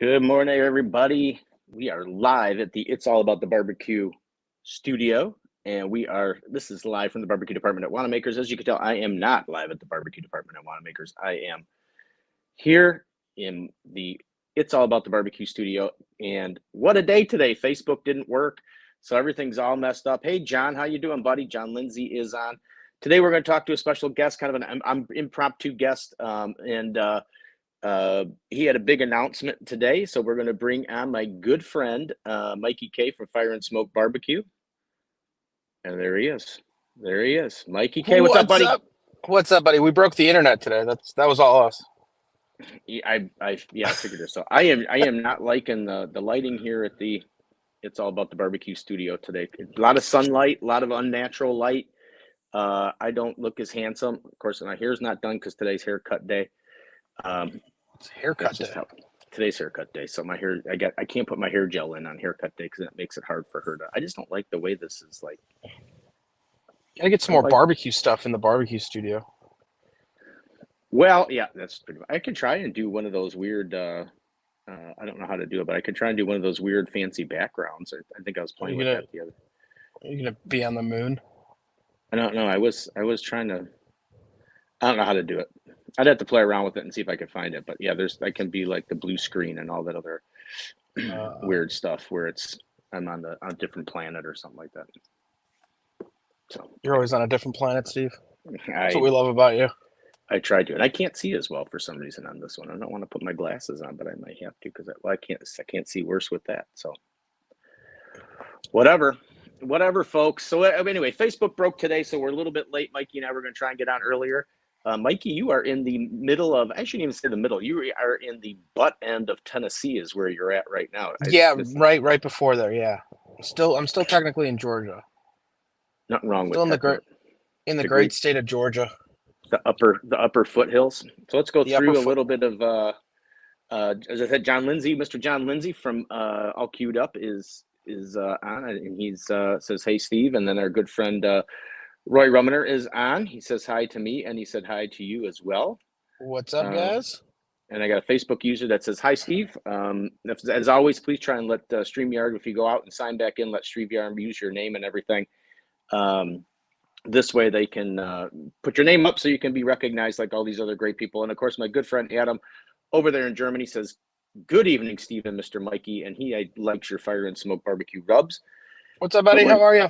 Good morning, everybody. We are live at the It's All About the Barbecue studio, and this is live from the barbecue department at Wannamakers. As you can tell, I am not live at the barbecue department at Wannamakers. I am here in the It's All About the Barbecue studio, and what a day today. Facebook didn't work, so everything's all messed up. Hey, John, how you doing, buddy? John Lindsay is on. Today, we're going to talk to a special guest, kind of an impromptu guest, he had a big announcement today, so we're going to bring on my good friend, Mikey Kay from Fire and Smoke Barbecue. And there he is. There he is. Mikey Kay, what's up, buddy? What's up, buddy? We broke the internet today. That was all us. I figured it. So I am not liking the lighting here at the It's All About the Barbecue studio today. A lot of sunlight, a lot of unnatural light. I don't look as handsome. Of course, my hair's not done because today's haircut day. It's haircut day. Today's haircut day. So my hair, I can't put my hair gel in on haircut day because that makes it hard for her to. I just don't like the way this is like. Gotta get some more barbecue stuff in the barbecue studio. Well, yeah, that's pretty much. I could try and do one of those weird. I don't know how to do it, but I could try and do one of those weird fancy backgrounds. I think I was playing with that the other. Are you gonna be on the moon? I don't know. I was trying to. I don't know how to do it. I'd have to play around with it and see if I could find it. But yeah, I can be like the blue screen and all that other weird stuff where I'm on a different planet or something like that. So you're always on a different planet, Steve. That's what we love about you. I tried to, and I can't see as well for some reason on this one. I don't want to put my glasses on, but I might have to because I can't see worse with that. So whatever, folks. So anyway, Facebook broke today, so we're a little bit late. Mikey and I were going to try and get on earlier. Mikey, you are in the middle of, I shouldn't even say the middle, you are in the butt end of Tennessee is where you're at right now. Right before there, yeah. I'm still technically in Georgia. Nothing wrong still with that. In the great state of Georgia. The upper foothills. So let's go through a little bit of, as I said, Mr. John Lindsay from All Queued Up is on, and he's says, hey, Steve, and then our good friend, Roy Ruminer is on. He says hi to me, and he said hi to you as well. What's up, guys? And I got a Facebook user that says, hi, Steve. As always, please try and let StreamYard, if you go out and sign back in, let StreamYard use your name and everything. This way they can put your name up so you can be recognized like all these other great people. And, of course, my good friend Adam over there in Germany says, good evening, Steve and Mr. Mikey, and he likes your Fire and Smoke barbecue rubs. What's up, buddy? How are you?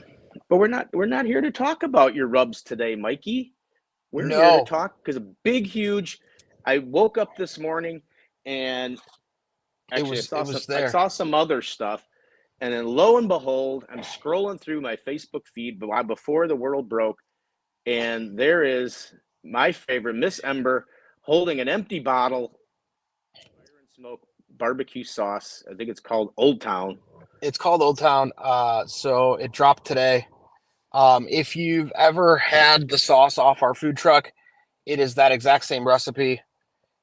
But we're not here to talk about your rubs today, Mikey. We're here to talk because I woke up this morning and actually I saw some other stuff, and then lo and behold, I'm scrolling through my Facebook feed before the world broke, and there is my favorite, Miss Ember, holding an empty bottle of Fire and Smoke barbecue sauce. I think it's called Old Town. It's called Old Town. So it dropped today. If you've ever had the sauce off our food truck, it is that exact same recipe.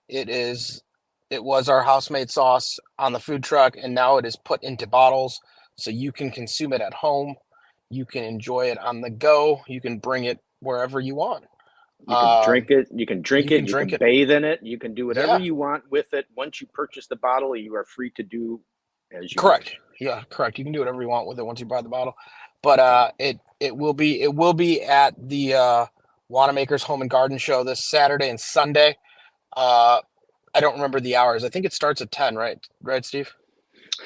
It was our house-made sauce on the food truck, and now it is put into bottles so you can consume it at home. You can enjoy it on the go. You can bring it wherever you want. You can drink it. You can bathe in it. You can do whatever you want with it. Once you purchase the bottle, you are free to do as you correct. Wish. Yeah, correct. You can do whatever you want with it once you buy the bottle. But it will be at the Wannemaker's Home and Garden Show this Saturday and Sunday. I don't remember the hours. I think it starts at 10, right? Right, Steve?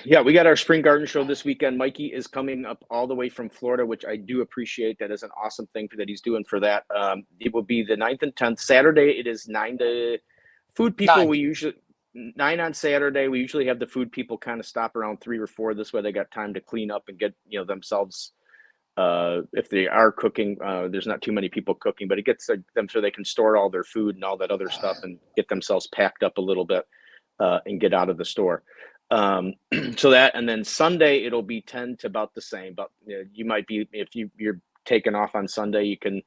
Yeah, we got our spring garden show this weekend. Mikey is coming up all the way from Florida, which I do appreciate. That is an awesome thing that he's doing for that. It will be the 9th and 10th. Saturday, it is 9 to food people. 9. We usually 9 on Saturday. We usually have the food people kind of stop around 3 or 4. This way they got time to clean up and get themselves. If they are cooking, there's not too many people cooking, but it gets them so they can store all their food and all that other stuff and get themselves packed up a little bit and get out of the store. So that, and then Sunday it'll be 10 to about the same. But you might be, if you're taking off on Sunday, you can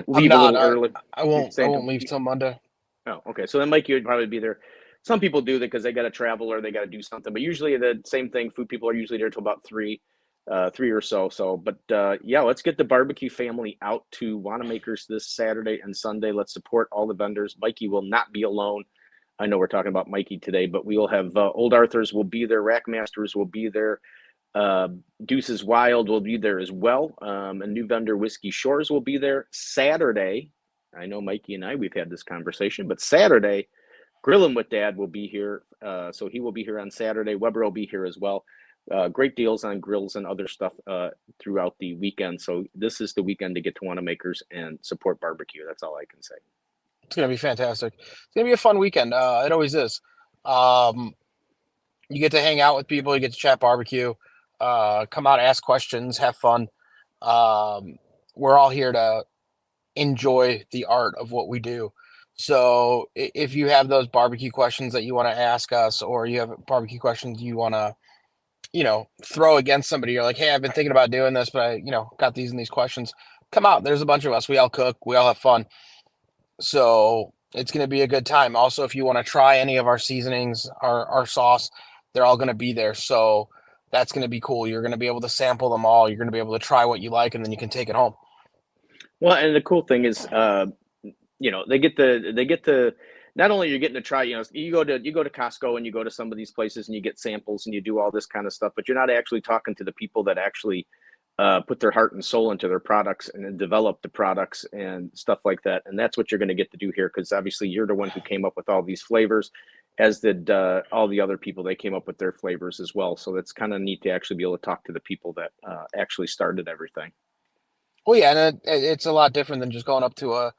leave a little early. I won't leave till Monday. Oh, okay. So then Mikey would probably be there. Some people do that because they got to travel or they got to do something. But usually the same thing. Food people are usually there till about 3 or so. But let's get the barbecue family out to Wannamakers this Saturday and Sunday. Let's support all the vendors. Mikey will not be alone. I know we're talking about Mikey today, but we will have Old Arthur's will be there, Rackmasters will be there, uh, Deuces Wild will be there as well, and New Vendor Whiskey Shores will be there Saturday. I know Mikey and I we've had this conversation, but Saturday, Grillin' with Dad will be here, so he will be here on Saturday. Weber will be here as well. Great deals on grills and other stuff throughout the weekend. So this is the weekend to get to Wannamakers and support barbecue. That's all I can say. It's gonna be fantastic. It's gonna be a fun weekend. It always is. Um, you get to hang out with people. You get to chat barbecue. Come out, ask questions, have fun. We're all here to enjoy the art of what we do. So if you have those barbecue questions that you want to ask us, or you have barbecue questions you want to, throw against somebody, you're like, hey, I've been thinking about doing this, but I, got these and these questions. Come out. There's a bunch of us. We all cook. We all have fun. So it's going to be a good time. Also, if you want to try any of our seasonings, our sauce, they're all going to be there. So that's going to be cool. You're going to be able to sample them all. You're going to be able to try what you like, and then you can take it home. Well, and the cool thing is, they get the not only you're getting to try, you go to Costco and you go to some of these places and you get samples and you do all this kind of stuff, but you're not actually talking to the people that actually put their heart and soul into their products and then develop the products and stuff like that. And that's what you're going to get to do here, because obviously you're the one who came up with all these flavors, as did all the other people. They came up with their flavors as well. So that's kind of neat to actually be able to talk to the people that actually started everything. Well, yeah, and it's a lot different than just going up to a.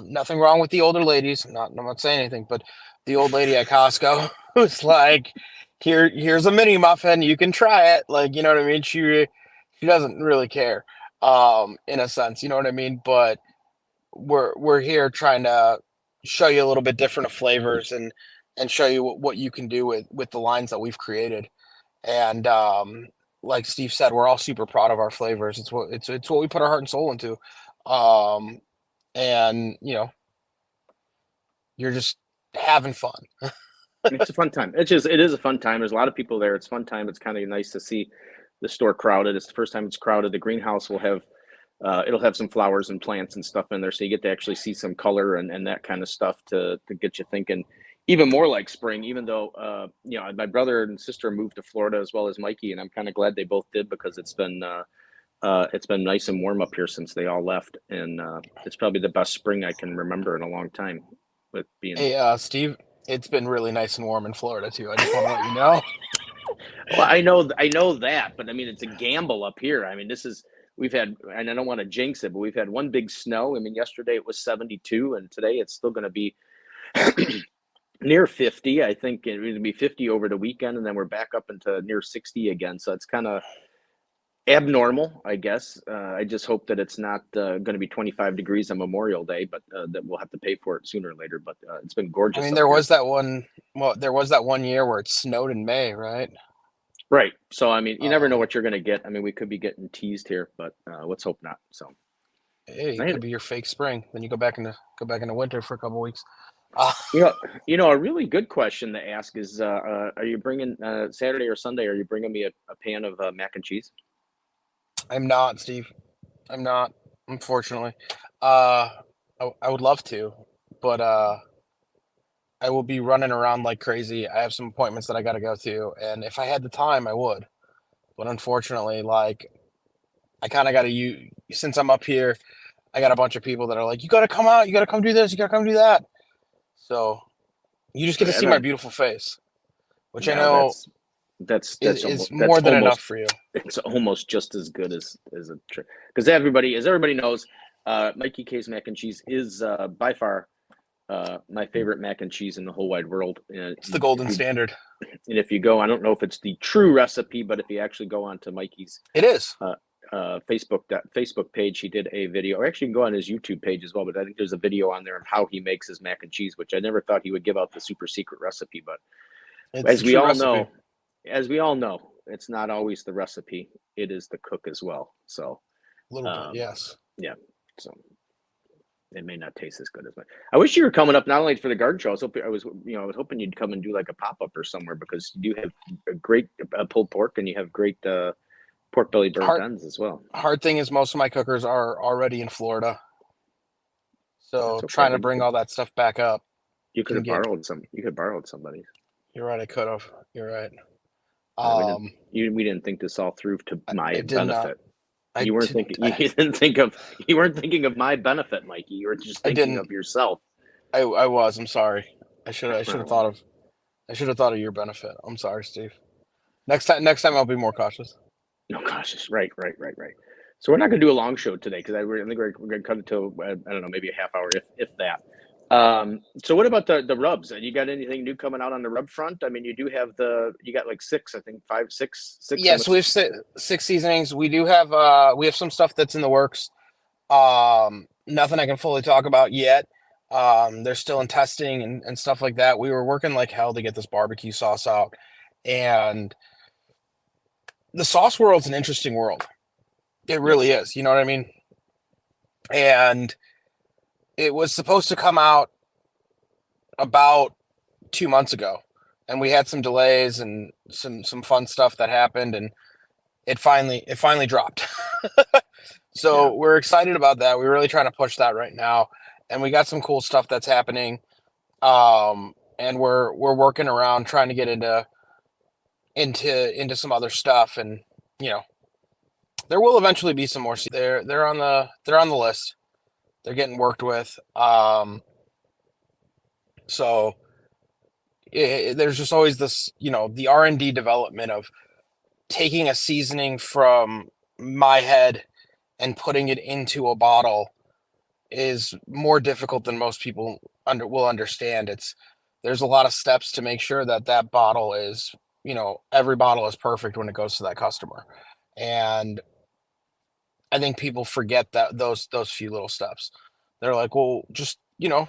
Nothing wrong with the older ladies. I'm not saying anything, but the old lady at Costco who's like, here's a mini muffin, you can try it. Like, you know what I mean? She doesn't really care, in a sense, you know what I mean? But we're here trying to show you a little bit different of flavors and show you what you can do with the lines that we've created. And like Steve said, we're all super proud of our flavors. It's what we put our heart and soul into. Um, and you're just having fun. It's a fun time. It is a fun time. There's a lot of people there. It's a fun time. It's kind of nice to see the store crowded. It's the first time it's crowded. The greenhouse will have it'll have some flowers and plants and stuff in there, so you get to actually see some color and that kind of stuff to get you thinking even more like spring. Even though my brother and sister moved to Florida as well as Mikey, and I'm kind of glad they both did, because it's been nice and warm up here since they all left, and it's probably the best spring I can remember in a long time. With being, Hey, Steve, it's been really nice and warm in Florida too. I just want to let you know. well, I know that, but I mean, it's a gamble up here. I mean, we've had, and I don't want to jinx it, but we've had one big snow. I mean, yesterday it was 72, and today it's still going to be near 50. I think it'll be 50 over the weekend, and then we're back up into near 60 again. So it's kind of abnormal, I guess. I just hope that it's not going to be 25 degrees on Memorial Day, but that we'll have to pay for it sooner or later. But it's been I gorgeous mean, up here. there was that one year where it snowed in May, right? Right. So, I mean, you never know Um, what you're going to get. I mean, we could be getting teased here, but let's hope not. So, hey, it I, could be your fake spring. Then you go back into winter for a couple weeks. Uh, you know, a really good question to ask is, are you bringing Saturday or Sunday? Are you bringing me a pan of mac and cheese? I'm not, Steve. I'm not, unfortunately. Uh, I would love to, but I will be running around like crazy. I have some appointments that I got to go to, and if I had the time, I would. But unfortunately, like I kind of got to you since I'm up here, I got a bunch of people that are like, "You got to come out. You got to come do this. You got to come do that." So you just get to Right. see my beautiful face, which I No, know is that's more than enough almost for you. it's almost just as good as a trick, because everybody knows, Mikey Kay's mac and cheese is by far my favorite mac and cheese in the whole wide world. And It's the golden standard. if you go, I don't know if it's the true recipe, but if you actually go onto Mikey's It is. uh, Facebook page, he did a video, or actually you can go on his YouTube page as well. But I think there's a video on there of how he makes his mac and cheese, which I never thought he would give out the super secret recipe. But It's as the we true all recipe. know, as we all know, it's not always the recipe; it is the cook as well. So, A little bit, um, yes. yeah. So it may not taste as good as much. I wish you were coming up not only for the garden show. I was hoping you'd come and do like a pop up or somewhere, because you do have a great pulled pork, and you have great pork belly burnt Hard ends as well. hard thing is most of my cookers are already in Florida, That's so okay. trying to Then you bring could all that stuff back up. You could can have get. borrowed some. You could have borrowed somebody's. You're right. I could have. You're right. We didn't. Um, We didn't think this all through to my I did not. benefit. I You weren't didn't. thinking. You didn't think of. You weren't thinking of my benefit, Mikey. You were just I thinking didn't. of yourself. I was. I'm sorry. I should Oh, have thought well, of. I should have thought of your benefit. I'm sorry, Steve. Next time I'll be more cautious. no, cautious. Right. So we're not going to do a long show today because I think we're going to cut it to I don't know, maybe a half hour if that. So what about the rubs? You got anything new coming out on the rub front? I mean, you got like six, I think six Yeah, on the. so we have six seasonings. We have some stuff that's in the works. Nothing I can fully talk about yet. They're still in testing and stuff like that. We were working like hell to get this barbecue sauce out. And the sauce world's an interesting world. It really Yes. is. You know what I mean? And it was supposed to come out about 2 months ago. And we had some delays and some fun stuff that happened, and it finally dropped. Yeah. So we're excited about that. We're really trying to push that right now, and we got some cool stuff that's happening. And we're working around trying to get into some other stuff, and you know, there will eventually be some more. They're on the list. They're getting worked with. So there's just always this, the R&D development of taking a seasoning from my head and putting it into a bottle is more difficult than most people will understand. There's a lot of steps to make sure that bottle is, every bottle is perfect when it goes to that customer. And I think people forget that those few little steps. They're like, well, just, you're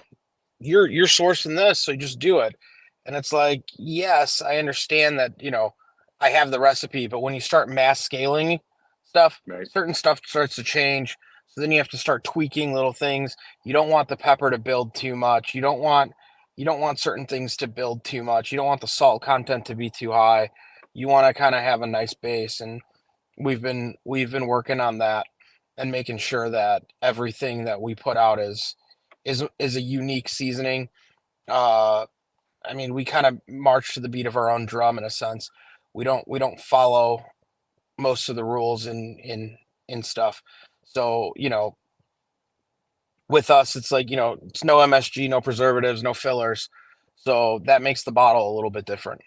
sourcing this, so you just do it. And it's like, yes, I understand that, I have the recipe, but when you start mass scaling stuff, Right. certain stuff starts to change. So then you have to start tweaking little things. You don't want the pepper to build too much. You don't want certain things to build too much. You don't want the salt content to be too high. You want to kind of have a nice base. And we've been working on that and making sure that everything that we put out is a unique seasoning. Uh, I mean, we kind of march to the beat of our own drum in a sense. We don't follow most of the rules in stuff. So, with us, it's like, it's no MSG, no preservatives, no fillers. So that makes the bottle a little bit different.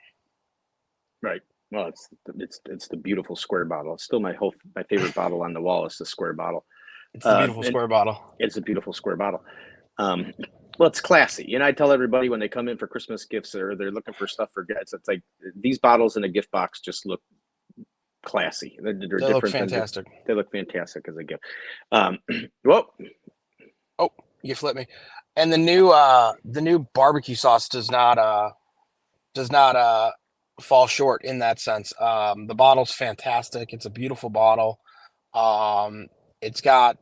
Right. Well, it's the beautiful square bottle. It's still my favorite bottle on the wall is the square bottle. It's the beautiful And square bottle. it's a beautiful square bottle. Um, well, it's classy. I tell everybody when they come in for Christmas gifts or they're looking for stuff for gifts, it's like these bottles in a gift box just look classy. They're They look different than fantastic. they look fantastic as a gift. Um, well, Oh, you flip me. And the new barbecue sauce does not fall short in that sense. The bottle's fantastic. It's a beautiful bottle. It's got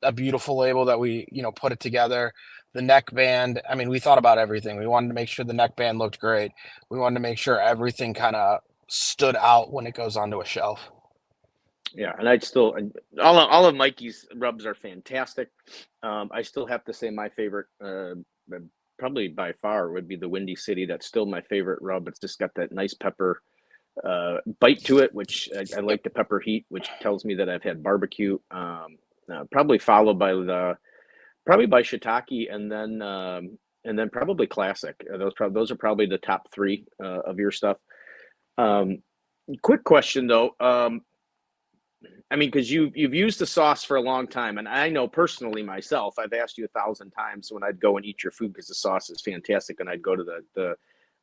a beautiful label that we, put it together. The neckband, I mean, we thought about everything. We wanted to make sure the neckband looked great. We wanted to make sure everything kind of stood out when it goes onto a shelf. yeah, and I'd still all of Mikey's rubs are fantastic. I still have to say my favorite, probably by far, would be the Windy City. That's still my favorite rub. It's just got that nice pepper bite to it, which I Yep. like the pepper heat, which tells me that I've had barbecue. Probably followed by probably by shiitake, and then probably classic. Those are probably the top three of your stuff. Um, quick question though. I mean, because you've used the sauce for a long time, and I know personally myself, I've asked you 1,000 times when I'd go and eat your food because the sauce is fantastic, and I'd go to the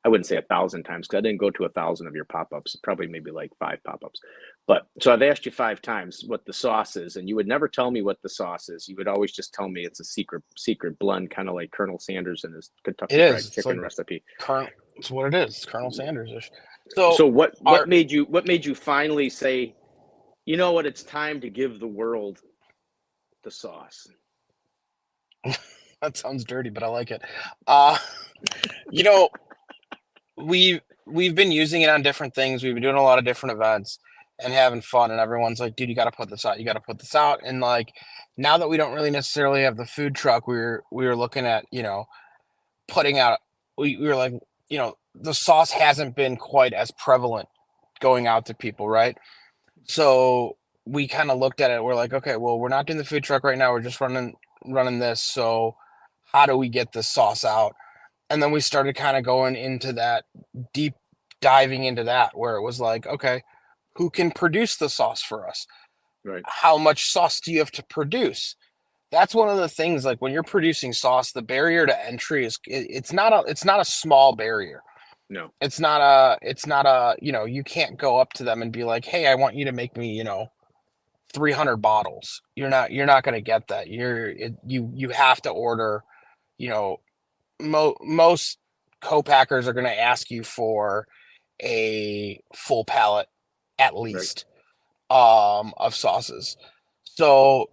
I wouldn't say 1,000 times because I didn't go to 1,000 of your pop-ups, probably maybe like 5 pop-ups. But so I've asked you 5 times what the sauce is, and you would never tell me what the sauce is. You would always just tell me it's a secret blend, kind of like Colonel Sanders and his It Kentucky is. Fried It's like Chicken recipe. It's what it is. It's Colonel Sanders-ish. So So what our made you finally say, you know what, it's time to give the world the sauce? that sounds dirty, but I like it. Uh, you know, we've been using it on different things. We've been doing a lot of different events and having fun, and everyone's like, dude, you got to put this out. You got to put this out. And like, now that we don't really necessarily have the food truck, we were looking at, putting out, we were like, the sauce hasn't been quite as prevalent going out to people, right? So we kind of looked at it. We're like, okay, well, we're not doing the food truck right now. We're just running this. So how do we get this sauce out? And then we started kind of going into that, deep diving into that, where it was like, okay, who can produce the sauce for us? Right. How much sauce do you have to produce? That's one of the things, like when you're producing sauce, the barrier to entry is it's not a small barrier. No. It's not a you can't go up to them and be like, hey, I want you to make me 300 bottles. You're not going to get that. You have to order. you know Most co-packers are going to ask you for a full pallet at Right. least, of sauces. So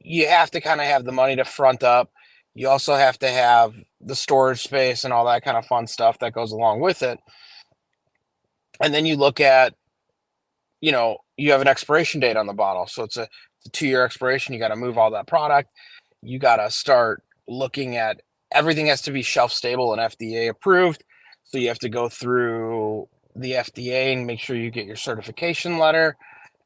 you have to kind of have the money to front up. You also have to have the storage space and all that kind of fun stuff that goes along with it. And then you look at, you have an expiration date on the bottle. So it's a 2-year expiration. You got to move all that product. You got to start looking at, everything has to be shelf stable and FDA approved. So you have to go through the FDA and make sure you get your certification letter.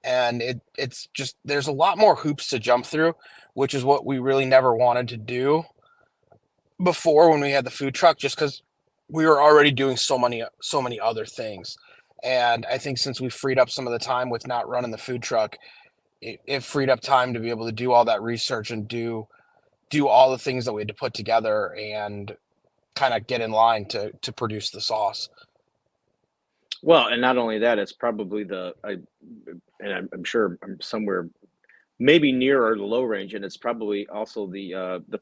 And it's just, there's a lot more hoops to jump through, which is what we really never wanted to do before when we had the food truck, just because we were already doing so many other things. And I think since we freed up some of the time with not running the food truck, it freed up time to be able to do all that research and do all the things that we had to put together and kind of get in line to produce the sauce. Well, and not only that, it's probably and I'm sure I'm somewhere maybe near or the low range, and it's probably also the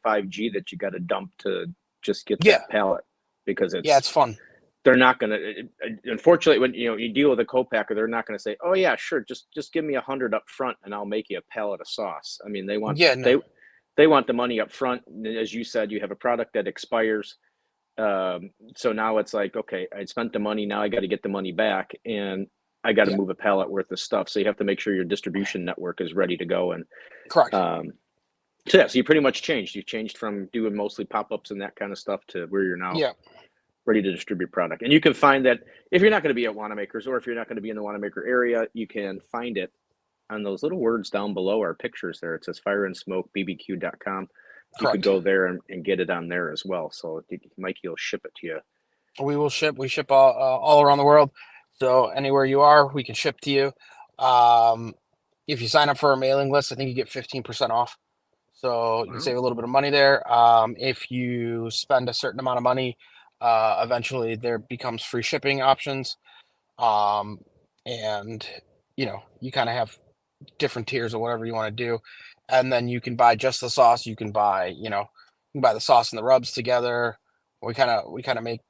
5G that you got to dump to just get Yeah, that pallet, because yeah, it's fun. they're not going to. Unfortunately, when you deal with a co-packer, they're not going to say, "Oh yeah, sure, just give me 100 up front, and I'll make you a pallet of sauce." I mean, Yeah, no, they want the money up front. As you said, you have a product that expires. So now it's like, okay, I spent the money. Now I got to get the money back, and I got to yeah, move a pallet worth of stuff. So you have to make sure your distribution network is ready to go. And correct. um, so yeah, so you pretty much changed. You've changed from doing mostly pop-ups and that kind of stuff to where you're now Yeah, ready to distribute product. And you can find that if you're not going to be at Wannamakers, or if you're not going to be in the Wannemaker area, you can find it on those little words down below our pictures there. It says fireandsmokebbq.com. You could correct. go there and get it on there as well. So Mikey will ship it to you. We ship all around the world. So anywhere you are, we can ship to you. Um, if you sign up for our mailing list, I think you get 15% off. So you can Wow. save a little bit of money there. If you spend a certain amount of money, eventually there becomes free shipping options. Um, and you kind of have different tiers of whatever you want to do. And then you can buy just the sauce. You can buy the sauce and the rubs together. We kind of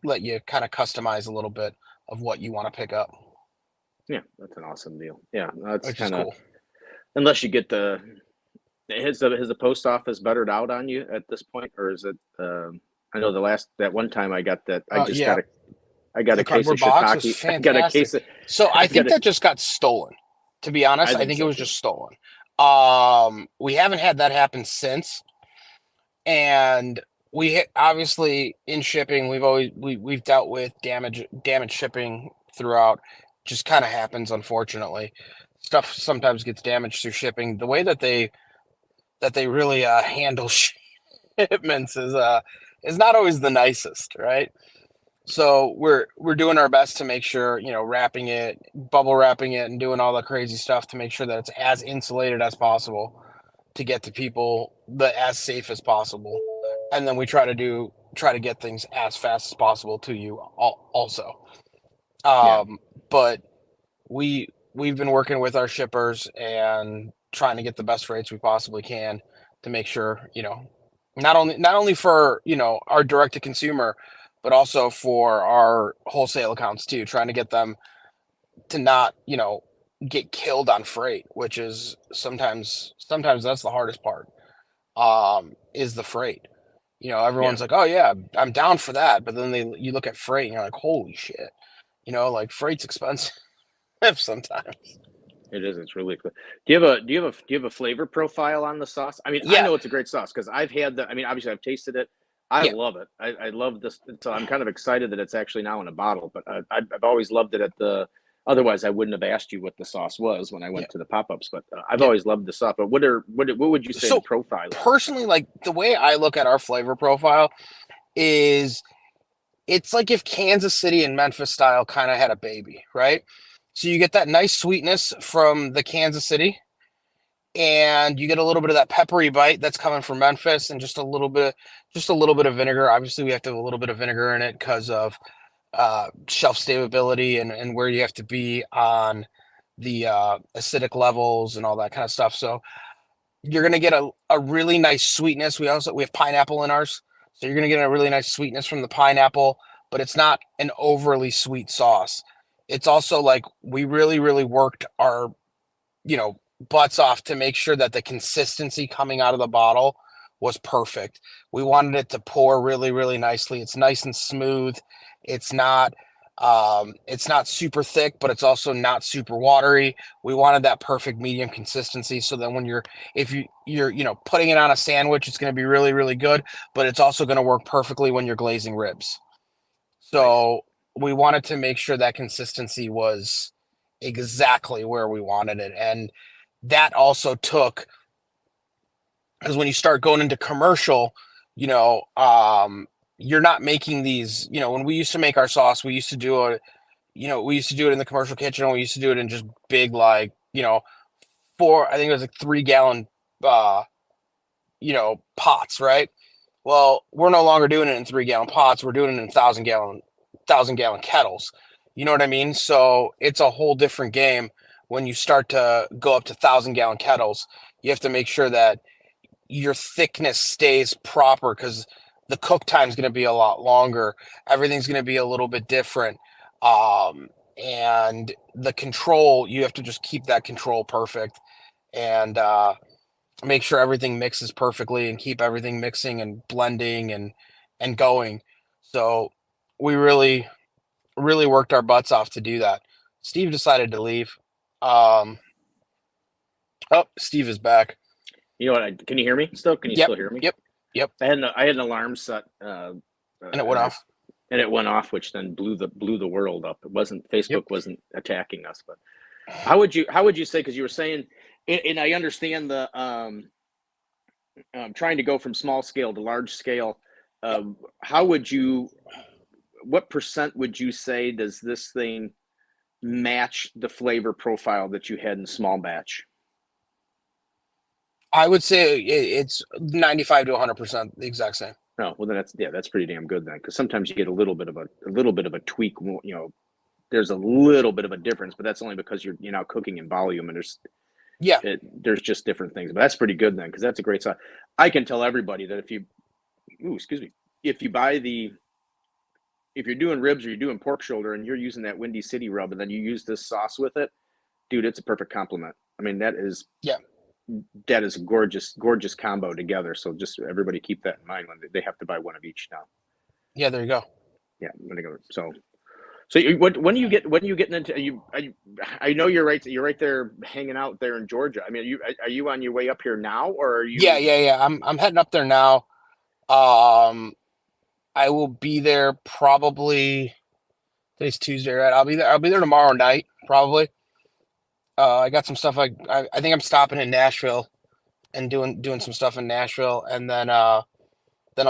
let you kind of customize a little bit of what you want to pick up, Yeah, that's an awesome deal. Yeah, that's which is kind of, cool. unless you get has the post office bettered out on you at this point, or is it? I know that one time I got that I just Yeah, got the a case of cardboard box was shiitake. I got a fantastic. case of So I I think got a that just got stolen. To be I honest, I think think it so was too. just stolen. We haven't had that happen since, and obviously in shipping, we've dealt with damage shipping throughout. Just kind of happens, unfortunately. Stuff sometimes gets damaged through shipping. The way that they really handle shipments is not always the nicest, right? So we're doing our best to make sure, wrapping it, bubble wrapping it, and doing all the crazy stuff to make sure that it's as insulated as possible to get to people, but as safe as possible. And then we try to get things as fast as possible to you also. Yeah, Um, but we've been working with our shippers and trying to get the best rates we possibly can to make sure, not only for, our direct to consumer, but also for our wholesale accounts too, trying to get them to not, get killed on freight, which is sometimes that's the hardest part, is the freight. yeah, Everyone's like, oh yeah, I'm down for that, but then you look at freight and you're like, holy shit, like freight's expensive sometimes. it is. It's really cool. Do you have a flavor profile on the sauce? I mean, I Yeah, know it's a great sauce because I've had the. I mean, obviously I've tasted it. I Yeah, love it. I love this. So I'm kind of excited that it's actually now in a bottle. But I've always loved it at the. Otherwise, I wouldn't have asked you what the sauce was when I yeah, went to the pop-ups. But I've yeah. always loved the sauce. But what would you say the So profile is? personally, like the way I look at our flavor profile is it's like if Kansas City and Memphis style kind of had a baby, right? So you get that nice sweetness from the Kansas City, and you get a little bit of that peppery bite that's coming from Memphis, and just a little bit of vinegar. Obviously, we have to have a little bit of vinegar in it because of shelf stability and where you have to be on the acidic levels and all that kind of stuff. So you're gonna get a really nice sweetness. We have pineapple in ours, so you're gonna get a really nice sweetness from the pineapple, but it's not an overly sweet sauce. It's also like we really worked our butts off to make sure that the consistency coming out of the bottle was perfect. We wanted it to pour really nicely. It's nice and smooth. It's not it's not super thick, but it's also not super watery. We wanted that perfect medium consistency so that when if you're putting it on a sandwich, it's going to be really good, but it's also going to work perfectly when you're glazing ribs. Nice. So we wanted to make sure that consistency was exactly where we wanted it. And that also took, because when you start going into commercial, you're not making these, when we used to make our sauce, we used to do it in the commercial kitchen. We used to do it in just big, like, I think it was like 3 gallon, uh, pots, right? Well, we're no longer doing it in 3 gallon pots. We're doing it in thousand gallon kettles. You know what I mean? So it's a whole different game when you start to go up to 1,000 gallon kettles. You have to make sure that your thickness stays proper because the cook time is going to be a lot longer. Everything's going to be a little bit different. And the control, you have to just keep that control perfect and make sure everything mixes perfectly and keep everything mixing and blending and going. So we really worked our butts off to do that. Steve decided to leave. Um, oh, Steve is back. You know what? Can you hear me still? Can you Yep, still hear me? yep, yep. I had an alarm set, And it and went off. it went off, which then blew the world up. It wasn't Yep. Facebook wasn't attacking us, but how would you say? Because you were saying, and I understand the trying to go from small scale to large scale. Yep. How would you? What percent would you say does this thing match the flavor profile that you had in small batch? I would say it's 95 to 100% the exact same. No, well then that's pretty damn good then, because sometimes you get a little bit of a tweak. There's a little bit of a difference, but that's only because you're now cooking in volume, and Yeah. there's just different things. But that's pretty good then, because that's a great sauce. I can tell everybody that excuse me, if you buy if you're doing ribs or you're doing pork shoulder and you're using that Windy City rub and then you use this sauce with it, dude, it's a perfect compliment. I mean, Yeah. that is a gorgeous combo together. So just everybody keep that in mind when they have to buy one of each now. Yeah. There you go. Yeah, when they go. So when are you getting into I know you're right there hanging out there in Georgia. I mean, are you on your way up here now or are Yeah. you? Yeah. I'm heading up there now. Um, I will be there probably today's Tuesday, right? I'll be there tomorrow night, probably. I got some stuff I think I'm stopping in Nashville and doing some stuff in Nashville, and then I'll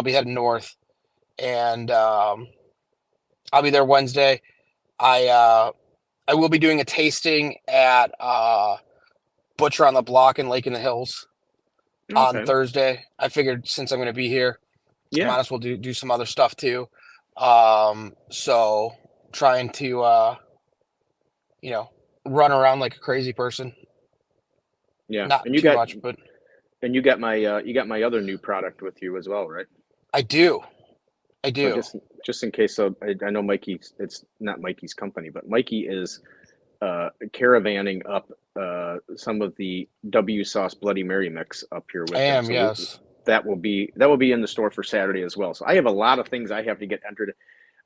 be heading north, and I'll be there Wednesday. I uh I will be doing a tasting at Butcher on the Block in Lake in the Hills on Okay. Thursday. I figured since I'm going to be here, I Yeah. might as well do some other stuff too. So trying to you know run around like a crazy person, Yeah. not too much, but You got my other new product with you as well, right? I do, I So do. just in case, so I know Mikey. It's not Mikey's company, but Mikey is caravanning up some of the W Sauce Bloody Mary mix up here I with him. am, So yes. that will be in the store for Saturday as well. So I have a lot of things I have to get entered.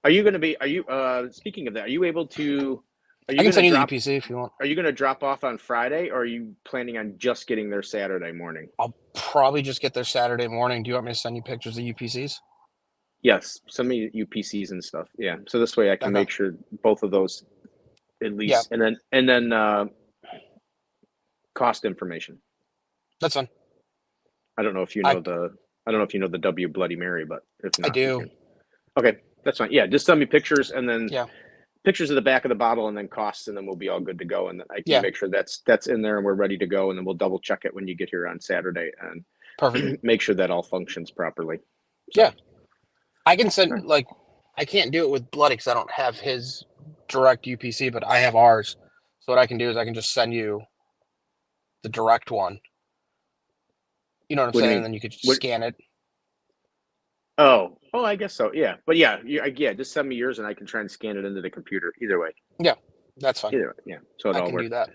Are you going to be? Are you speaking of that? Are you able to? Are I you can going to send you the drop? UPC if you want. Are you going to drop off on Friday, or are you planning on just getting there Saturday morning? I'll probably just get there Saturday morning. Do you want me to send you pictures of UPCs? Yes, send me UPCs and stuff. Yeah, so this way I can Okay. make sure both of those at Yeah, least, and then cost information. that's fine. I don't know if you I know the I don't know if you know the W Bloody Mary, but if I not, you do. can. Okay, that's fine. Yeah, just send me pictures and then Yeah. pictures of the back of the bottle and then costs, and then we'll be all good to go. And then I can Yeah. make sure that's in there and we're ready to go. And then we'll double check it when you get here on Saturday Perfect. and make sure that all functions properly. Yeah. So, I can send like I can't do it with Bloody because I don't have his direct UPC, but I have ours. So what I can do is I can just send you the direct one. You know what I'm what do you saying? mean? And then you could just What? scan it. Oh, I guess so. Yeah, but yeah, yeah. Just send me yours and I can try and scan it into the computer. Either way, Yeah, that's fine. either way. Yeah, so it I all can do works. that.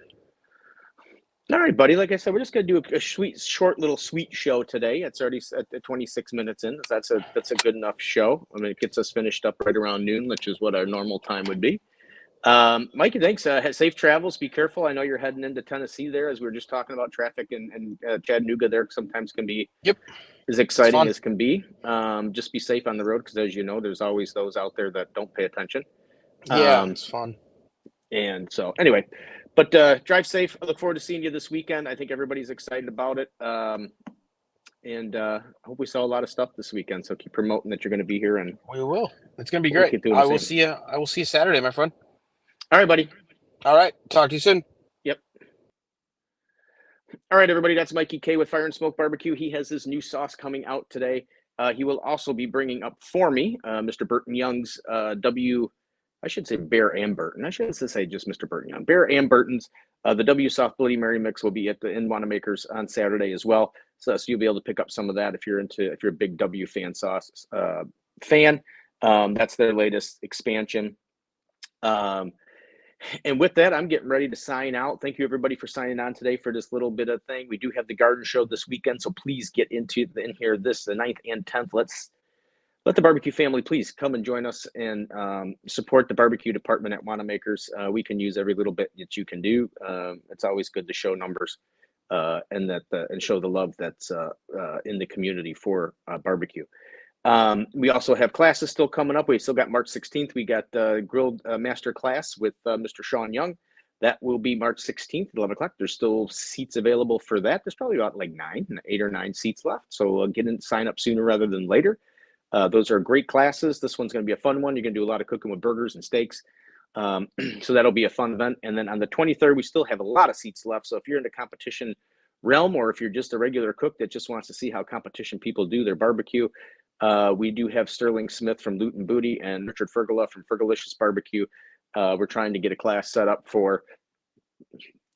All right, buddy. Like I said, we're just gonna do a sweet, short, little sweet show today. It's already at 26 minutes in. That's a good enough show. I mean, it gets us finished up right around noon, which is what our normal time would be. Mikey, thanks. Safe travels. Be careful. I know you're heading into Tennessee there, as we were just talking about traffic and Chattanooga there sometimes can be Yep, as it's exciting fun. as can be. Just be safe on the road because, as you know, there's always those out there that don't pay attention. Yeah, Um, it's fun. and so, anyway, but drive safe. I look forward to seeing you this weekend. I think everybody's excited about it. And I hope we saw a lot of stuff this weekend. So keep promoting that you're going to be here, and We will. It's gonna be we'll great. keep doing the I will same. see you. I will see you Saturday, my friend. All right, buddy. All right. Talk to you soon. Yep. All right, everybody. That's Mikey Kay with Fire and Smoke Barbecue. He has his new sauce coming out today. He will also be bringing up for me Mr. Burton Young's I should say Bear and Burton. I shouldn't say just Mr. Burton Young. Bear and Burton's the W Soft Bloody Mary mix will be at the in Wannamakers on Saturday as well. So you'll be able to pick up some of that if you're a big W fan. That's their latest expansion. And with that, I'm getting ready to sign out. Thank you, everybody, for signing on today for this little bit of thing. We do have the garden show this weekend, so please get in here the 9th and 10th. Let the barbecue family please come and join us and support the barbecue department at Wannamakers. We can use every little bit that you can do. It's always good to show numbers and show the love that's in the community for barbecue. We also have classes still coming up. We still got March 16th. We got grilled master class with Mr. Sean Young. That will be March 16th at 11 o'clock. There's still seats available for that. There's probably about like 8 or 9 seats left. So get in, sign up sooner rather than later. Those are great classes. This one's going to be a fun one. You're going to do a lot of cooking with burgers and steaks. So that'll be a fun event. And then on the 23rd, we still have a lot of seats left. So if you're in the competition realm, or if you're just a regular cook that just wants to see how competition people do their barbecue, we do have Sterling Smith from Loot and Booty and Richard Fergala from Fergalicious Barbecue. We're trying to get a class set up for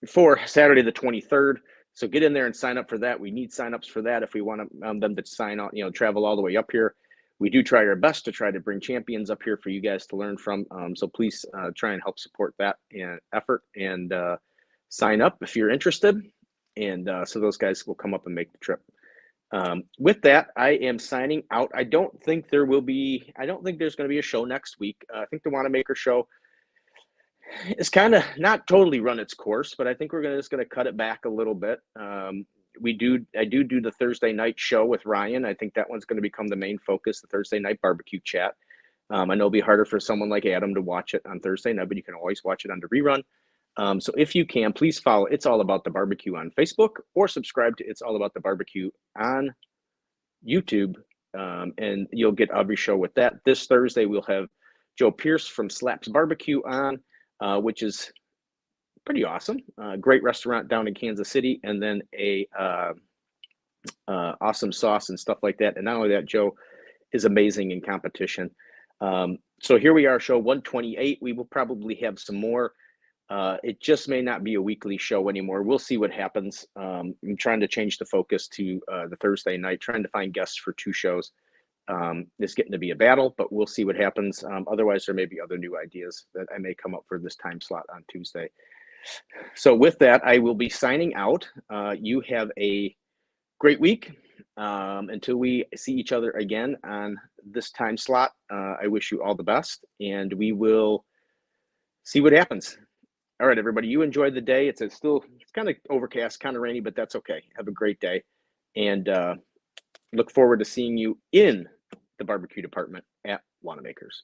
Saturday the 23rd. So get in there and sign up for that. We need signups for that if we want them to sign on, travel all the way up here. We do try our best to try to bring champions up here for you guys to learn from. So please try and help support that effort and sign up if you're interested. And so those guys will come up and make the trip. With that, I am signing out. I don't think there's going to be a show next week. I think the Wannemaker show is kind of not totally run its course, but I think we're just going to cut it back a little bit. I do the Thursday night show with Ryan. I think that one's going to become the main focus, the Thursday night barbecue chat. I know it'll be harder for someone like Adam to watch it on Thursday night, but you can always watch it on the rerun. So if you can, please follow It's All About the Barbecue on Facebook or subscribe to It's All About the Barbecue on YouTube, and you'll get every show with that. This Thursday, we'll have Joe Pierce from Slaps Barbecue on, which is pretty awesome. Great restaurant down in Kansas City, and then a awesome sauce and stuff like that. And not only that, Joe is amazing in competition. So here we are, show 128. We will probably have some more. It just may not be a weekly show anymore. We'll see what happens. I'm trying to change the focus to the Thursday night, trying to find guests for 2 shows. It's getting to be a battle, but we'll see what happens. Otherwise, there may be other new ideas that I may come up for this time slot on Tuesday. So with that, I will be signing out. You have a great week. Until we see each other again on this time slot, I wish you all the best, and we will see what happens. All right, everybody, you enjoy the day. It's kind of overcast, kind of rainy, but that's okay. Have a great day, and look forward to seeing you in the barbecue department at Wannamakers.